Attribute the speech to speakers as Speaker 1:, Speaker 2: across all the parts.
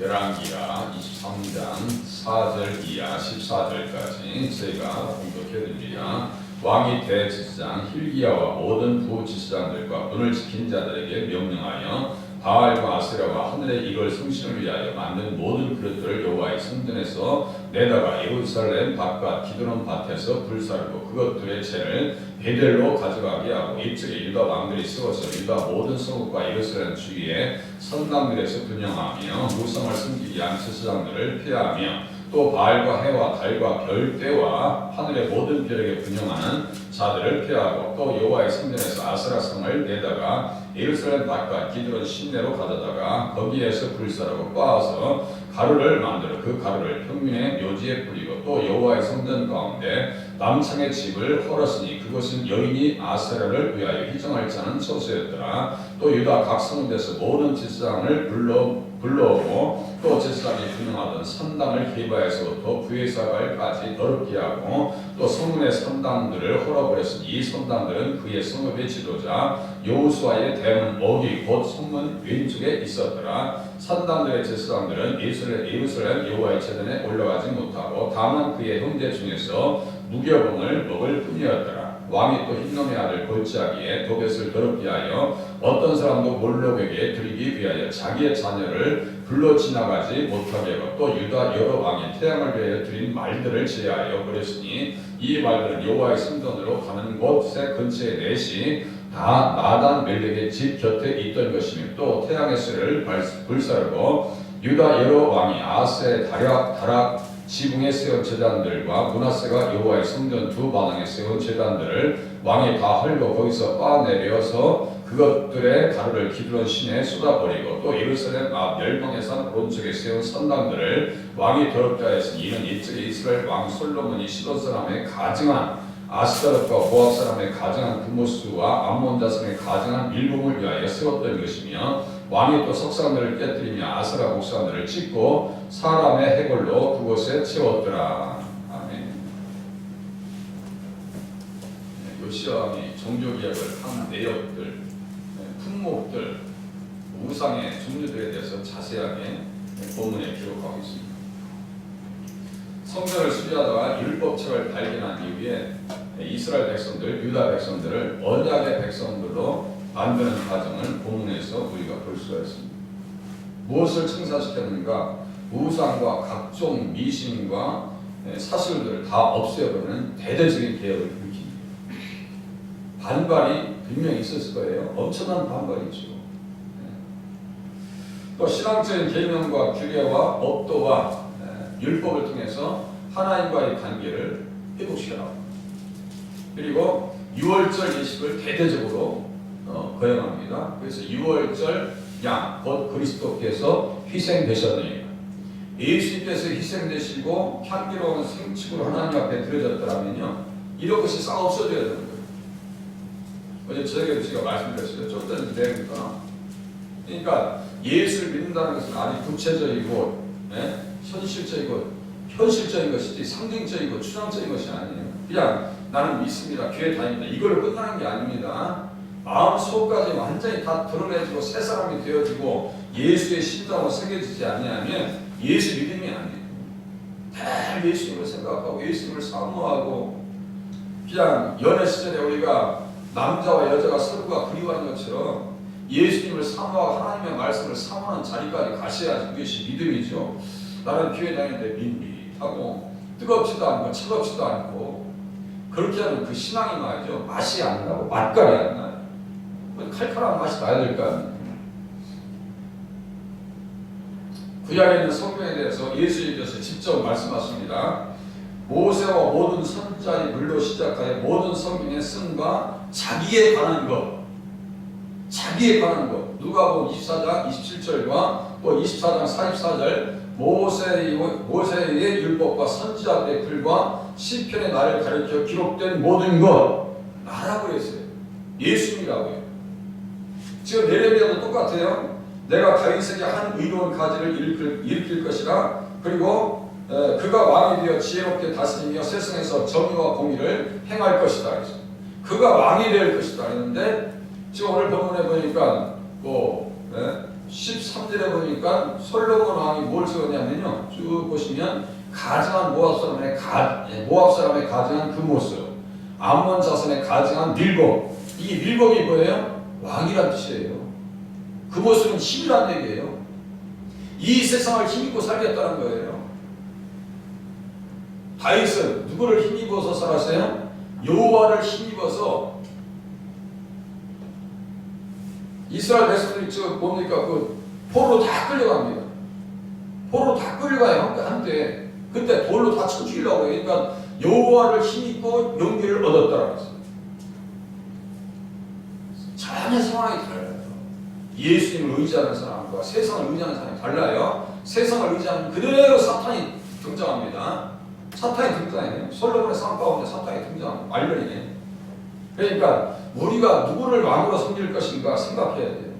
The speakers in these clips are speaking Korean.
Speaker 1: 열왕기하 23장 4절 이하 14절까지 저희가 공독해드립니다. 왕이 대지사장 hil기야와 모든 부지사장들과 문을 지킨 자들에게 명령하여 바알과 아세라와 하늘의 이걸 성신을 위하여 만든 모든 그릇들을 여호와의 성전에서 내다가 예루살렘 바깥 기드론 밭에서 불사르고 그것들의 채를 베델로 가져가게 하고 이쪽에 유다 왕들이 세워서 유다 모든 성읍과 예루살렘 주위에 성당들에서 분향하며 무성을 숨기기 위한 제사장들을 폐하며 또 바알과 해와 달과 별대와 하늘의 모든 별에게 분향하는 자들을 폐하고 또 여호와의 성전에서 아세라 성을 내다가 예루살렘 바깥 기드론 시내로 가져다가 거기에서 불사르고 빻아서 가루를 만들어 그 가루를 평민의 묘지에 뿌리고 또 여호와의 성전 가운데 남창의 집을 헐었으니 그것은 여인이 아세라를 위하여 희정할 자는 처소였더라. 또 유다 각 성읍에서 모든 제사장을 불러오고 또 제사장이 분향하던 선당을 게바에서부터 부에사갈까지 더럽게 하고 또 성문의 선당들을 헐어버렸으니 이 선당들은 그의 성읍의 지도자 여호수아의 대문 어기 곧 성문 왼쪽에 있었더라. 선당들의 제사장들은 예루살렘 여호와의 제단에 올라가지 못하고 다만 그의 형제 중에서 무교봉을 먹을 뿐이었더라. 왕이 또 흰놈의 아들 골짜기에 도벳을 더럽게 하여 어떤 사람도 몰록에게 드리기 위하여 자기의 자녀를 불러 지나가지 못하게 하고 또 유다 여러 왕이 태양을 위하여 드린 말들을 제하여 버렸으니 이 말들은 여호와의 성전으로 가는 곳의 근처에 넷이 다 나단 멜렉의 집 곁에 있던 것이며 또 태양의 쇠를 불사르고 유다 여러 왕이 아세 다락 지붕에 세운 제단들과 므낫세가 여호와의 성전 두 마당에 세운 제단들을 왕이 다 헐고 거기서 빻아내려서 그것들의 가루를 기드론 시내에 쏟아버리고 또 예루살렘 앞 열방의 산 오른쪽에 세운 선당들을 왕이 더럽게 하였으니 이는 이쪽에 이스라엘 왕 솔로몬이 시돈 사람의 가증한 아스다롯과 모압 사람의 가증한 그모스와 암몬 자손의 가증한 밀봉을 위하여 세웠던 것이며 왕이 또 석상들을 깨뜨리며 아세라 목상들을 찢고 사람의 해골로 그곳에 채웠더라. 아멘. 요시야 왕이 종교개혁을 한 내역들, 품목들, 우상의 종류들에 대해서 자세하게 본문에 기록하고 있습니다. 성전을 수리하다가 율법책을 발견한 이후에 이스라엘 백성들, 유다 백성들을 언약의 백성들로 만드는 과정을 본문에서 우리가 볼 수가 있습니다. 무엇을 청산시켰는가? 우상과 각종 미신과 사실들을 다 없애버리는 대대적인 개혁을 일으킵니다. 반발이 분명히 있었을 거예요. 엄청난 반발이죠. 또 신앙적인 계명과 규례와 법도와 율법을 통해서 하나님과의 관계를 회복시켜나갑니다. 그리고 유월절 예식을 대대적으로 거행합니다. 그래서 유월절 양, 곧 그리스도께서 희생되셨느니라. 예수님께서 희생되시고 향기로운 생축으로 하나님 앞에 드려졌더라면요, 이런 것이 싹 없어져야 되는 거예요. 어제 저에게도 제가 말씀드렸어요. 좀 전에 내용이니까. 그러니까 예수를 믿는다는 것은 아주 구체적이고 현실적인 것이지 상징적이고 추상적인 것이 아니에요. 그냥 나는 믿습니다, 교회 다닙니다, 이걸로 끝나는 게 아닙니다. 마음속까지 완전히 다 드러내지고 새 사람이 되어지고 예수의 심장으로 새겨지지 않냐면 예수 믿음이 아니에요. 다 예수님을 생각하고 예수님을 사모하고, 그냥 연애 시절에 우리가 남자와 여자가 서로가 그리워하는 것처럼 예수님을 사모하고 하나님의 말씀을 사모하는 자리까지 가셔야지 그것이 믿음이죠. 나는 교회 다니는데 밋밋하고 뜨겁지도 않고 차갑지도 않고 그렇게 하면 그 신앙이 말이죠, 맛이 안 나고 맛깔이 안 나요. 칼칼한 맛이 나야 될 거 아니에요. 구약에 있는 성경에 대해서 예수님께서 직접 말씀하십니다. 모세와 모든 선지자의 글로 시작하여 모든 성경의 쓴과 자기에 관한 것, 누가복음 24장 27절과 또 24장 44절 모세의 율법과 선지자들의 글과 시편의 나를 가리켜 기록된 모든 것 나라고 했어요. 예수님이라고 해요. 지금 예레미야도 똑같아요. 내가 다윗에게 한 의로운 가지를 일으킬 것이라. 그리고 그가 왕이 되어 지혜롭게 다스리며 세상에서 정의와 공의를 행할 것이다. 그가 왕이 될 것이다 했는데 지금 오늘 본문에 보니까 13절에 보니까 솔로몬 왕이 뭘 세웠냐면요. 쭉 보시면 가증한 모압 사람의 가증한 그 모습, 암몬 자손의 가증한 밀곡. 이 밀곡이 뭐예요? 왕이란 뜻이에요. 그 모습은 힘이란 얘기예요. 이 세상을 힘입고 살겠다는 거예요. 다윗은 누구를 힘입어서 살았어요? 여호와를 힘입어서. 이스라엘 백성들이 뭡니까? 그 포로로 다 끌려갑니다. 포로로 다 끌려가요. 한때. 그때 돌로 다 쳐 죽이려고 해요. 그러니까 여호와를 힘입고 용기를 얻었다라고 했어요. 전혀 상황이 달라요. 예수님을 의지하는 사람과 세상을 의지하는 사람이 달라요. 세상을 의지하는 그대로 사탄이 등장합니다. 사탄이 등장해요. 솔로몬의 삶 가운데 사탄이 등장합니다. 말년이네. 그러니까 우리가 누구를 왕으로 섬길 것인가 생각해야 돼요.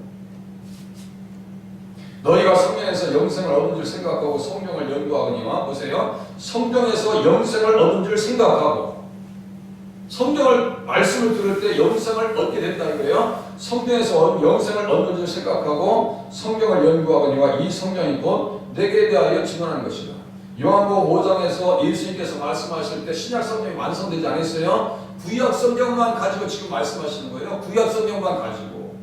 Speaker 1: 너희가 성경에서 영생을 얻은 줄 생각하고 성경을 연구하거니와, 보세요. 성경에서 영생을 얻은 줄 생각하고, 성경을 말씀을 들을 때 영생을 얻게 된다 이거예요. 성경에서 영생을 얻는 줄 생각하고 성경을 연구하거니와 이 성경이 곧 내게 대하여 증언하는 것이다. 요한복음 5장에서 예수님께서 말씀하실 때 신약 성경이 완성되지 않았어요. 구약 성경만 가지고 지금 말씀하시는 거예요. 구약 성경만 가지고.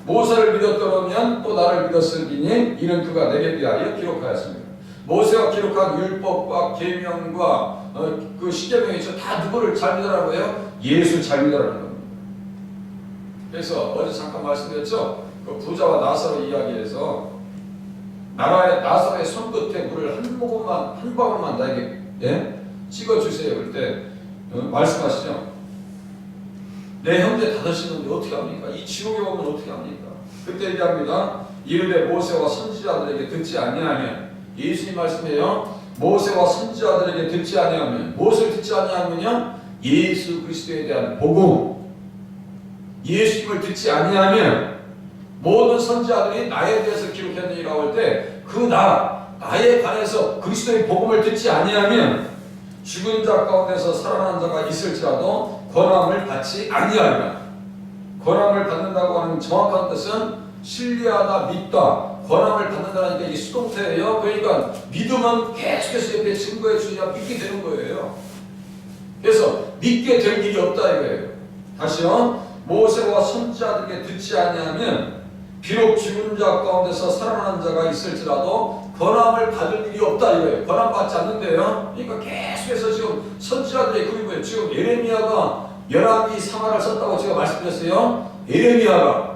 Speaker 1: 모세를 믿었더라면 또 나를 믿었으리니 이는 그가 내게 대하여 기록하였습니다. 모세가 기록한 율법과 계명과 그 십계명이 다 누구를 잘 믿으라고 해요? 예수 잘 믿으라는 겁니다. 그래서 어제 잠깐 말씀드렸죠. 그 부자와 나사로 이야기에서 나사로의 손끝에 물을 한 방울만 나에게 찍어주세요. 그럴 때 말씀하시죠. 내 형제 다섯이는데 어떻게 합니까? 이 지옥에 오면 어떻게 합니까? 그때 얘기합니다. 이르되 모세와 선지자들에게 듣지 아니하면, 예수님 말씀해요. 모세와 선지자들에게 듣지 아니하면, 무엇을 듣지 아니하면요? 예수 그리스도에 대한 복음, 예수님을 듣지 아니하면, 모든 선지자들이 나에 대해서 기록했느니라고 할 때 그 나에 관해서 그리스도의 복음을 듣지 아니하면 죽은 자 가운데서 살아난 자가 있을지라도 권함을 받지 아니하리라. 권함을 받는다고 하는 정확한 뜻은 신뢰하다, 믿다. 권함을 받는다는 게 이게 수동태예요. 그러니까 믿음은 계속해서 옆에 증거해 주셔야 믿게 되는 거예요. 그래서 믿게 될 일이 없다 이거예요. 다시요. 모세와 선지자들에게 듣지 아니하면 비록 죽은 자 가운데서 살아나는 자가 있을지라도 권함을 받을 일이 없다 이거예요. 권함 받지 않는데요. 그러니까 계속해서 지금 선지자들의 그게 뭐예요? 지금 예레미야가 열왕기 사마를 썼다고 제가 말씀드렸어요. 예레미야가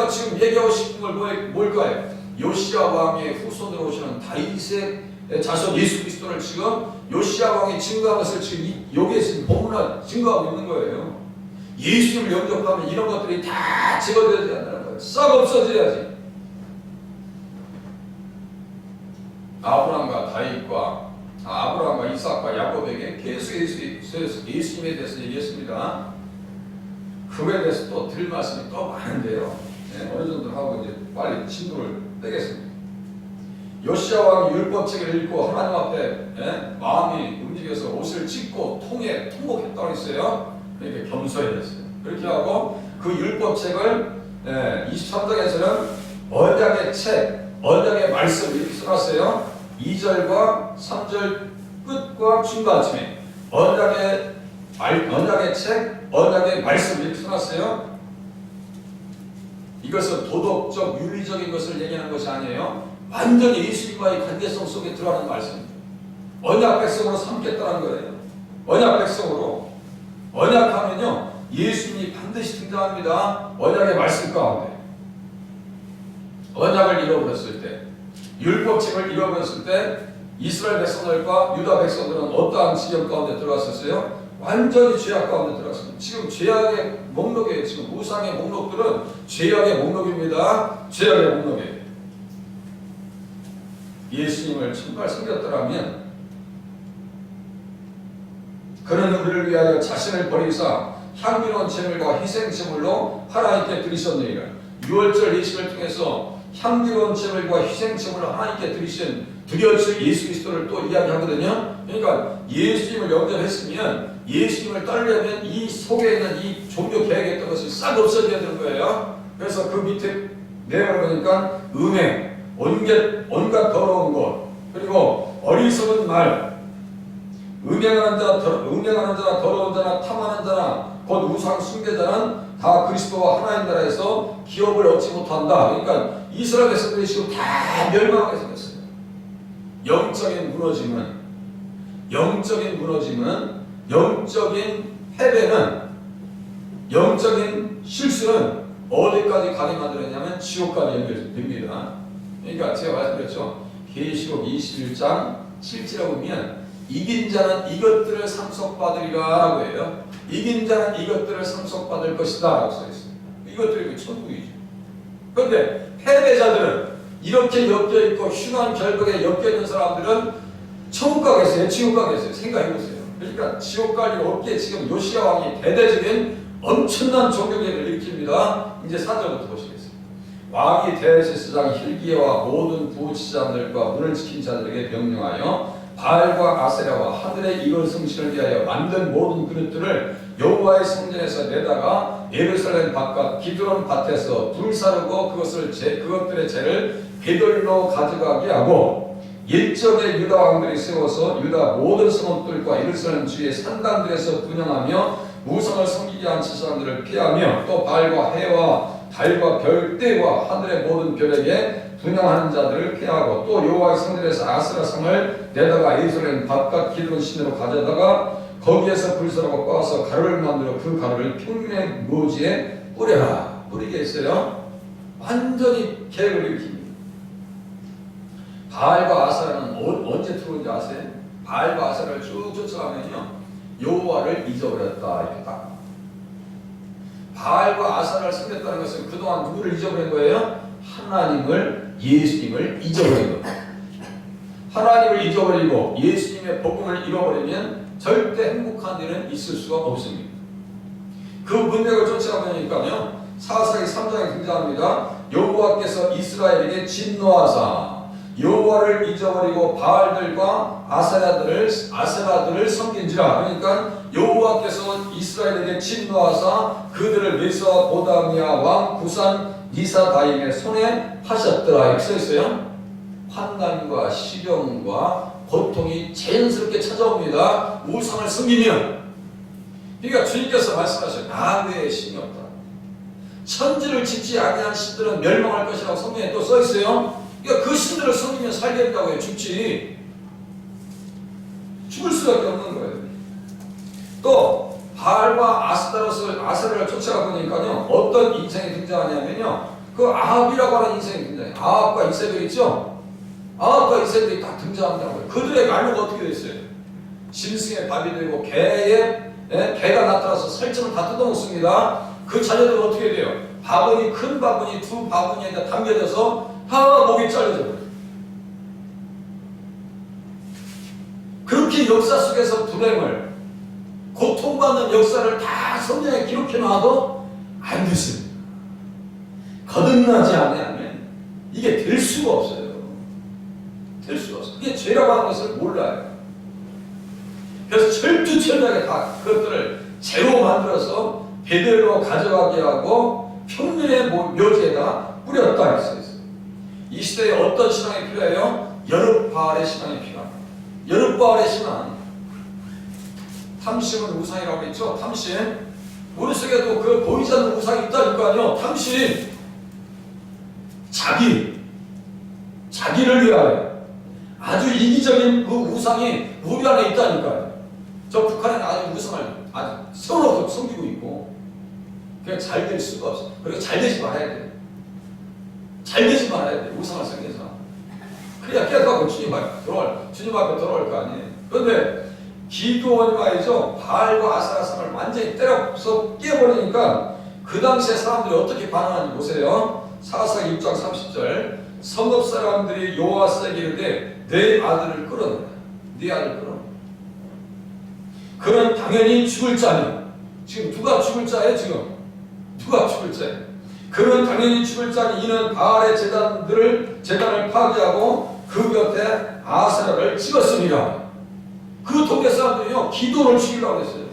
Speaker 1: 지금 얘기하고 싶은 걸 뭘까요? 요시야 왕의 후손으로 오시는 다윗의 자손 예수 그리스도를 지금 요시야 왕이 증거한 것을 지금 여기에 지금 본문화 증거하고 있는 거예요. 예수님을 영접하면 이런 것들이 다 제거되어야 된다는 거예요. 싹 없어져야지. 아브라함과 다윗과 아브라함과 이삭과 야곱에게 계속 예수님에 대해서 얘기했습니다. 그거에 대해서 또 드릴 말씀이 또 많은데요. 어느 정도 하고 이제 빨리 진도를 떼겠습니다. 요시야 왕이 율법책을 읽고 하나님 앞에 마음이 움직여서 옷을 찢고 통곡했다고 했어요. 그러니까 겸손해졌어요. 그렇게 하고 그 율법책을 23장에서는 언약의 책, 언약의 말씀 이렇게 써놨어요. 2절과 3절 끝과 중간쯤에 언약의 책, 언약의 말씀 이렇게 써놨어요. 이것은 도덕적, 윤리적인 것을 얘기하는 것이 아니에요. 완전히 예수님과의 관계성 속에 들어가는 말씀입니다. 언약 백성으로 삼겠다는 거예요. 언약 백성으로. 언약하면요, 예수님이 반드시 등장합니다. 언약의 말씀 가운데. 언약을 잃어버렸을 때, 율법책을 잃어버렸을 때 이스라엘 백성들과 유다 백성들은 어떠한 지경 가운데 들어갔었어요? 완전히 죄악 가운데 들어갔습니다. 지금 죄악의 목록에, 지금 우상의 목록들은 죄악의 목록입니다. 죄악의 목록이에요. 예수님을 정말 섬겼더라면 그는 우리를 위하여 자신을 버리사 향기로운 제물과 희생제물로 하나님께 드리셨느니라. 유월절 예식을 통해서 향기로운 제물과 희생제물을 하나님께 드렸을 예수 그리스도를 또 이야기하거든요. 그러니까 예수님을 영접했으면 예수님을 따르려면 이 속에 있는 이 종교 개혁했던 것이 싹 없어져야 되는 거예요. 그래서 그 밑에 내용을 보니까 음행, 온갖 더러운 것, 그리고 어리석은 말, 음행하는 자나 더러운 자나 탐하는 자나 곧 우상 숭배자는 다 그리스도와 하나님 나라에서 기업을 얻지 못한다. 그러니까 이스라엘 백성들이 지금 다 멸망하게 생겼어요. 영적인 무너짐은, 영적인 패배는, 영적인 실수는 어디까지 가게 만들었냐면 지옥까지 연결됩니다. 그러니까 제가 말씀드렸죠. 계시록 21장 7절에 보면 이긴 자는 이것들을 상속받으리라 라고 해요. 이긴 자는 이것들을 상속받을 것이다 라고 써있어요. 이것들이 천국이죠. 그런데 패배자들은 이렇게 엮여있고 흉한 결박에 엮여있는 사람들은 천국 가겠어요? 지옥 가겠어요? 생각해보세요. 그러니까 지옥 갈 일 없기에 지금 요시야 왕이 대대적인 엄청난 종교개혁을 일으킵니다. 이제 4절부터 보시겠습니다. 왕이 대제사장 hil기야와 모든 부지사장들과 문을 지킨 자들에게 명령하여 바알과 아세라와 하늘의 이걸 성신을 위하여 만든 모든 그릇들을 여호와의 성전에서 내다가 예루살렘 바깥 기드론 밭에서 불사르고 그것들의 죄를 베들로 가져가게 하고 일적의 유다 왕들이 세워서 유다 모든 성읍들과 예루살렘 주의 산당들에서 분향하며 우상을 섬기게 한 지사장들을 피하며 또 바알과 해와 달과 별 때와 하늘의 모든 별에게 분향하는 자들을 피하고 또 여호와의 성전에서 아스라상을 내다가 예루살렘 바깥 기드론 시내로 가져다가 거기에서 불사르고 빻아서 가루를 만들어 그 가루를 평민의 묘지에 뿌려라. 뿌리게 했어요. 완전히 계획을 일으킵니다. 바알과 아세라는 언제 들어온지 아세요? 바알과 아세라를 쭉 쫓아가면요 여호와를 잊어버렸다 이렇게 딱. 바알과 아세라를 섬겼다는 것은 그동안 누구를 잊어버린 거예요? 하나님을, 예수님을 잊어버린 겁니다. 하나님을 잊어버리고 예수님의 복음을 잃어버리면 절대 행복한 일은 있을 수가 없습니다. 그 문맥을 쫓아가니까요 사사기 3장에 등장합니다. 여호와께서 이스라엘에게 진노하사 여호와를 잊어버리고 바알들과 아세라들을 섬긴지라. 그러니까 여호와께서 이스라엘에게 진노하사 그들을 메소포타미아 왕 구산 니사다임의 손에 파셨더라 이렇게 써있어요. 환난과 시련과 고통이 자연스럽게 찾아옵니다. 우상을 섬기면. 그러니까 주님께서 말씀하셔요. 나 외에 신이 없다. 천지를 짓지 아니한 신들은 멸망할 것이라고 성경에 또 써있어요. 그러니까 그 신들을 섬기면 살게 된다고 해요. 죽지. 죽을 수밖에 없는 거예요. 또 바알과 아세라를 쫓아가 보니까요 어떤 인생이 등장하냐면요 그 아합이라고 하는 인생이 등장해요. 아합과 이세벨 있죠? 아합과 이세벨이 딱 등장한다는 거예요. 그들의 말로가 어떻게 됐어요? 짐승의 밥이 되고 개가 나타나서 살점을 다 뜯어먹습니다. 그 자녀들은 어떻게 돼요? 바구니, 큰 바구니, 두 바구니에다 담겨져서 다 목이 잘려져 버려요. 그렇게 역사 속에서 불행을 고통받는 역사를 다 성경에 기록해놔도 안 됐습니다. 거듭나지 않으면 이게 될 수가 없어요. 될 수가 없어요. 이게 죄라고 하는 것을 몰라요. 그래서 철두철미하게 다 그것들을 죄로 만들어서 베델로 가져가게 하고 평민의 묘지에다 뿌렸다 했어요. 이 시대에 어떤 신앙이 필요해요? 여룻바알의 신앙이 필요합니다. 여룻바알의 신앙. 탐심은 우상이라고 했죠. 탐심. 우리 속에도 그 보이지 않는 우상이 있다니까요. 탐심. 자기를 위하여 아주 이기적인 그 우상이 우리 안에 있다니까요. 저 북한에는 아주 우상을 아주 세워놓고 섬기고 있고 그냥 잘 될 수가 없어. 그리고 잘 되지 말아야 돼. 잘 되지 말아야 돼. 우상을 섬겨서. 그래야 깨닫고 주님 앞에 들어올 거 아니에요. 그런데 기드온이 말이죠. 바알과 아세라상을 완전히 때려서 깨버리니까 그 당시에 사람들이 어떻게 반응하는지 보세요. 사사기 6장 30절 성읍 사람들이 요아스에게 이르되 내 아들을 끌어내라. 네 아들을 끌어내라. 그는 당연히 죽을 자니 지금 누가 죽을 자예요? 지금 누가 죽을 자예요? 그는 당연히 죽을 자니 이는 바알의 제단을 파괴하고 그 곁에 아세라를 찍었습니다. 그 동네 사람들이요 기도를 죽이려고 했어요.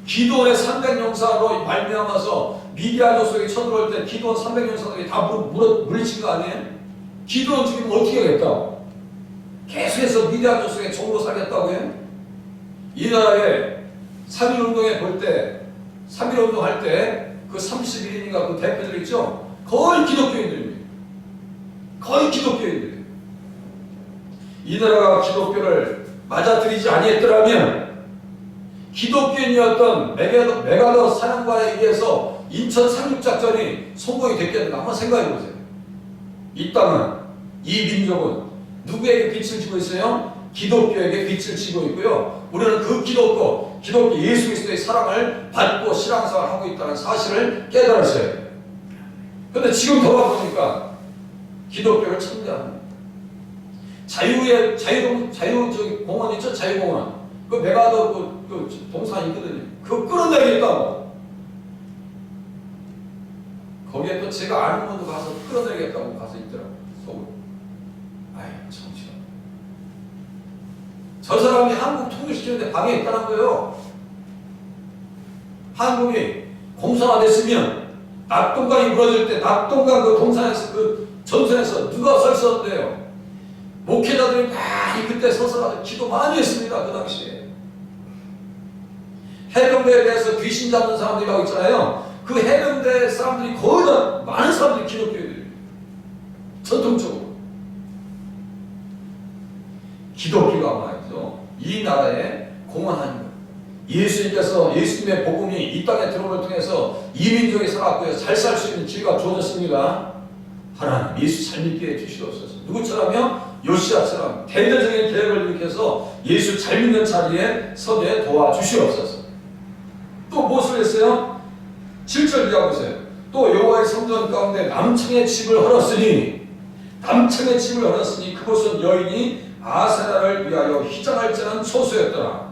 Speaker 1: 기도원의 300용사로 말미암아서 미디안 족속이 쳐들어올 때 기도원 300용사들이 다 물리친 거 아니에요? 기도원 죽이면 어떻게 하겠다? 계속해서 미디안 족속의 종으로 살겠다고 해요? 이 나라에 3.1운동에 볼 때 3.1운동 할 때 그 31인인가 그 대표들 있죠? 거의 기독교인들입니다. 거의 기독교인들. 이 나라가 기독교를 맞아들이지 아니했더라면 기독교인이었던 메가더 사령관에 의해서 인천 상륙작전이 성공이 됐겠는가 한번 생각해 보세요. 이 땅은, 이 민족은 누구에게 빛을 지고 있어요? 기독교에게 빛을 지고 있고요. 우리는 그 기독교 예수 그리스도의 사랑을 받고 신앙생활을 하고 있다는 사실을 깨달았어야 돼요. 그런데 지금 돌아보니까 기독교를 천대합니다. 자유공원 있죠? 자유공원. 그 메가더 그 동산이 있거든요. 그거 끌어내겠다고. 거기에 또 제가 아는 분도 가서 끌어내겠다고 가서 있더라고요. 서울. 아이, 정치가. 저 사람이 한국 통일시키는데 방해했다는 거예요. 한국이 공산화됐으면 낙동강이 무너질 때 낙동강 그 동산에서 그 전선에서 누가 서 있었는데요. 목회자들이 많이 그때 서서 기도 많이 했습니다. 그 당시에. 해병대에 대해서 귀신 잡는 사람들이라고 있잖아요. 그 해병대 사람들이 거의 다 많은 사람들이 기독교인들이에요. 전통적으로. 기독교가 말이죠. 이 나라의 공헌한 것. 예수님의 복음이 이 땅에 들어옴을 통해서 이 민족이 살았고요. 잘 살 수 있는 기회가 주어졌습니다. 하나님 예수 잘 믿게 해주시옵소서. 누구처럼요? 요시야처럼 대대적인 계획을 일으켜서 예수 잘 믿는 자리에 서게 도와주시옵소서. 또 무엇을 했어요? 7절 이하 보세요. 또 여호와의 성전 가운데 남청의 집을 헐었으니 그곳은 여인이 아세라를 위하여 희장할 자는 소수였더라.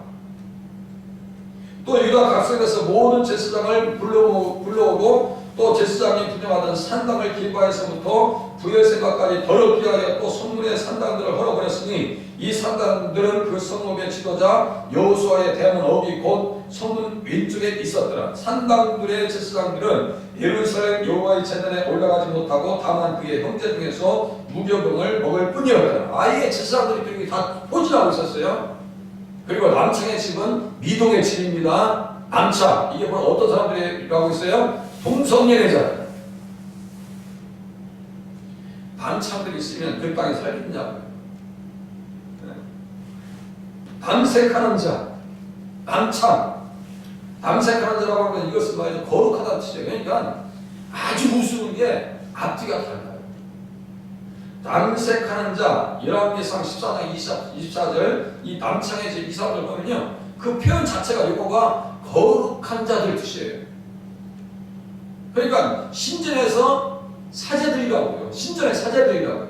Speaker 1: 또 유다 각성에서 모든 제사장을 불러오고 또 제사장이 분양하던 산당을 길바에서부터 부엘세바까지 더럽게 하여 또 성문의 산당들을 헐어버렸으니 이 산당들은 그 성읍의 지도자 여호수아의 대문 어비 곧 성문 왼쪽에 있었더라. 산당들의 제사장들은 예루살렘 여호와의 제단에 올라가지 못하고 다만 그의 형제 중에서 무교병을 먹을 뿐이었더라. 아예 제사장들이 다 포진하고 있었어요. 그리고 남창의 집은 미동의 집입니다. 남창, 이게 뭐 어떤 사람들이라고 있어요? 동성연애자. 남창들이 있으면 그 땅에 살겠냐고요. 남색하는 자, 남색하는 자라고 하면 이것은 말이죠. 거룩하다는 뜻이에요. 그러니까 아주 우스운 게 앞뒤가 달라요. 남색하는 자, 열왕기상 14장 24절, 이 남창의 집 2~3절 보면요. 그 표현 자체가 이거가 거룩한 자들 뜻이에요. 그러니까 신전에서 사제들이라고 해요. 신전의 사제들이라고 해요.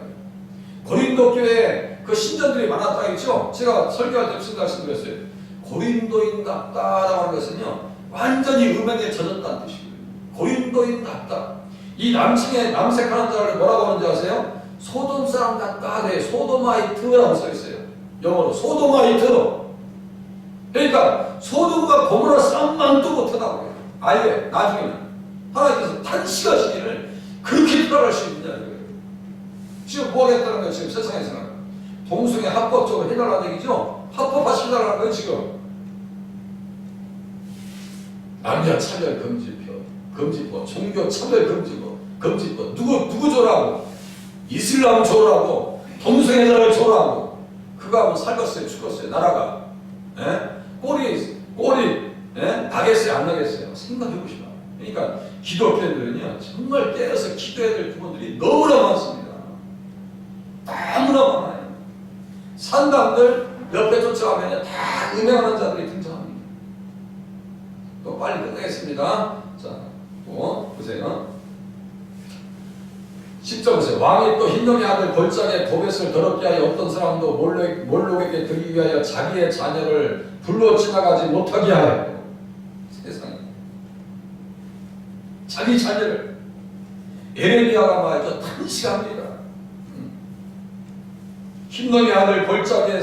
Speaker 1: 고린도 교회에 그 신전들이 많았다 했죠. 제가 설교할 때 무슨 말씀드렸어요. 고린도인답다라고 하는 것은요. 완전히 음행에 젖었다는 뜻이에요. 고린도인답다. 이 남색하는 자를 뭐라고 하는지 아세요? 소돔 사람 같다. 네, 소도마이트라고 써 있어요. 영어로 소도마이트. 그러니까 소돔과 고모라 싸움만도 못하다고 해요. 아예 나중에는 하나님께서 단시가시기를 그렇게 풀어갈 수 있느냐. 지금 뭐 하겠다는 거예요? 지금 세상에서는 동성애 합법적으로 해달라는 얘기죠? 합법화시켜달라는 거예요 지금. 남녀 차별 금지법, 종교 차별 금지법, 누구 조라고? 이슬람 조라고, 동성애자를 조라고. 그거 하면 살겠어요, 죽겠어요, 나라가. 예? 꼬리, 예? 나겠어요, 안 나겠어요? 생각해보시라. 그러니까 기독교인들은요, 정말 깨어서 기도해야 될 부분들이 너무나 많습니다. 너무나 많아요. 산당들 옆에 쫓아가면 다 음행하는 자들이 등장합니다. 또 빨리 끝내겠습니다. 자, 또 보세요. 10절 보세요. 왕이 또 흰놈의 아들 골짜기에 도벳을 더럽게 하여 어떤 사람도 몰록에게 들기 위하여 자기의 자녀를 불러 지나가지 못하게 하여. 세상에. 자기 자녀를 에레미야가 말이죠, 탄식합니다. 흰놈의 아들 골짜기에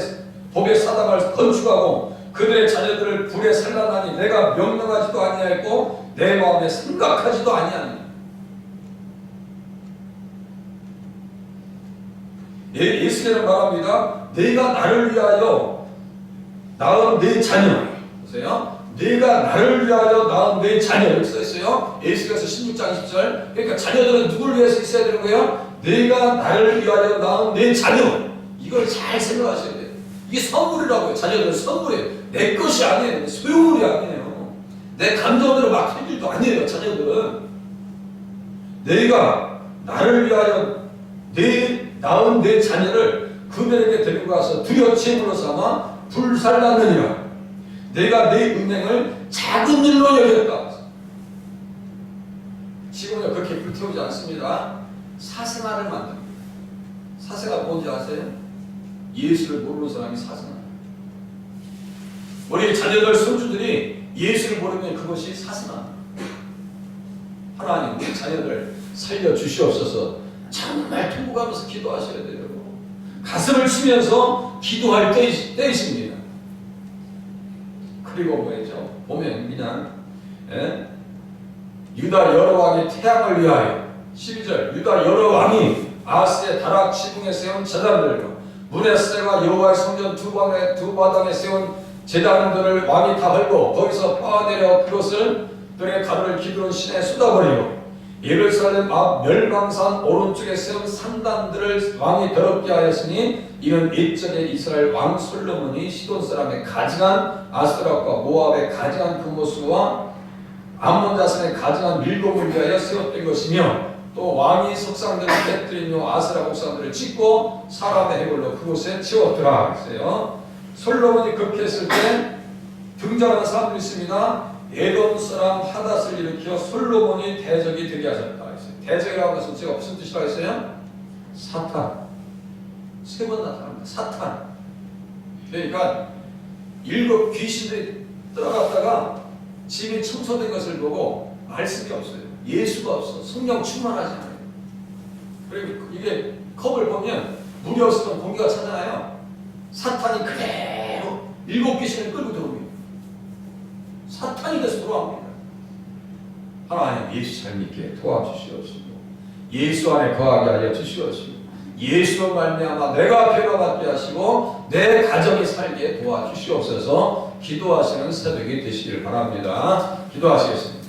Speaker 1: 법의 사당을 건축하고 그들의 자녀들을 불에 살라나니 내가 명령하지도 아니하였고 내 마음에 생각하지도 아니하니. 예수께서는 말합니다. 내가 나를 위하여 낳은 내 자녀, 보세요. 내가 나를 위하여 낳은 내 자녀, 이렇게 써있어요. 예수께서 16장 20절. 그러니까 자녀들은 누구를 위해서 있어야 되는 거예요? 내가 나를 위하여 낳은 내 자녀. 이걸 잘 생각하셔야 돼요. 이게 선물이라고요. 자녀들은 선물이에요. 내 것이 아니에요. 소유물이 아니에요. 내 감정대로 막 할 일도 아니에요. 자녀들은. 내가 나를 위하여 낳은 내 자녀를 그들에게 데리고 가서 두려 제물로 삼아 불살랐느니라. 내가 내 은행을 작은 일로 여겼다. 지금은 그렇게 불태우지 않습니다. 사생활을 만듭니다. 사생활 뭔지 아세요? 예수를 모르는 사람이 사생활. 우리 자녀들, 손주들이 예수를 모르면 그것이 사생활. 하나님, 우리 자녀들 살려주시옵소서. 정말 통곡하면서 기도하셔야 돼요. 가슴을 치면서 기도할 때이십니다. 그리고 뭐죠? 보면 그냥 유다 여러 왕이 태양을 위하여 12절 유다 여러 왕이 아스의 다락 지붕에 세운 제단들과 문에스가 여호와의 성전 두 바닥에 세운 제단들을 왕이 다 헐고 거기서 빻아내려 그것을 들의 가루를 기드론 시내에 쏟아버리고 예루살렘 앞 멸망산 오른쪽에 세운 산단들을 왕이 더럽게 하였으니 이는 옛적에 이스라엘 왕 솔로몬이 시돈 사람의 가증한 아스토락과 모압의 가증한 금모수와 암몬 자손의 가증한 밀곰을 위하여 세웠던 것이며 또 왕이 석상들을 깨뜨리며 아스라 곡상들을 찍고 사람의 해골로 그곳에 치웠더라 했어요. 솔로몬이 그렇게 했을 때 등장하는 사람들이 있습니다. 에돔 사람 하닷을 일으켜 솔로몬이 대적이 되게 하셨다 했어요. 대적이라는 것은 제가 무슨 뜻이라고 했어요? 사탄. 세 번 나타납니다. 사탄. 그러니까 7 귀신들이 들어갔다가 집이 청소된 것을 보고 말씀이 없어요. 예수가 없어. 성령 충만하지 않아요. 그리고 이게 컵을 보면 물이 없으면 공기가 차잖아요. 사탄이 그대로 7 귀신을 끌고 들어옵니다. 사탄이 돼서 돌아옵니다. 하나님, 예수 잘 믿게 도와주시옵시고 예수 안에 거하게 하여 주시옵시고 예수로 말미암아 내가 변화받게 하시고 내 가정이 살게 도와주시옵소서. 기도하시는 새벽이 되시길 바랍니다. 기도하시겠습니다.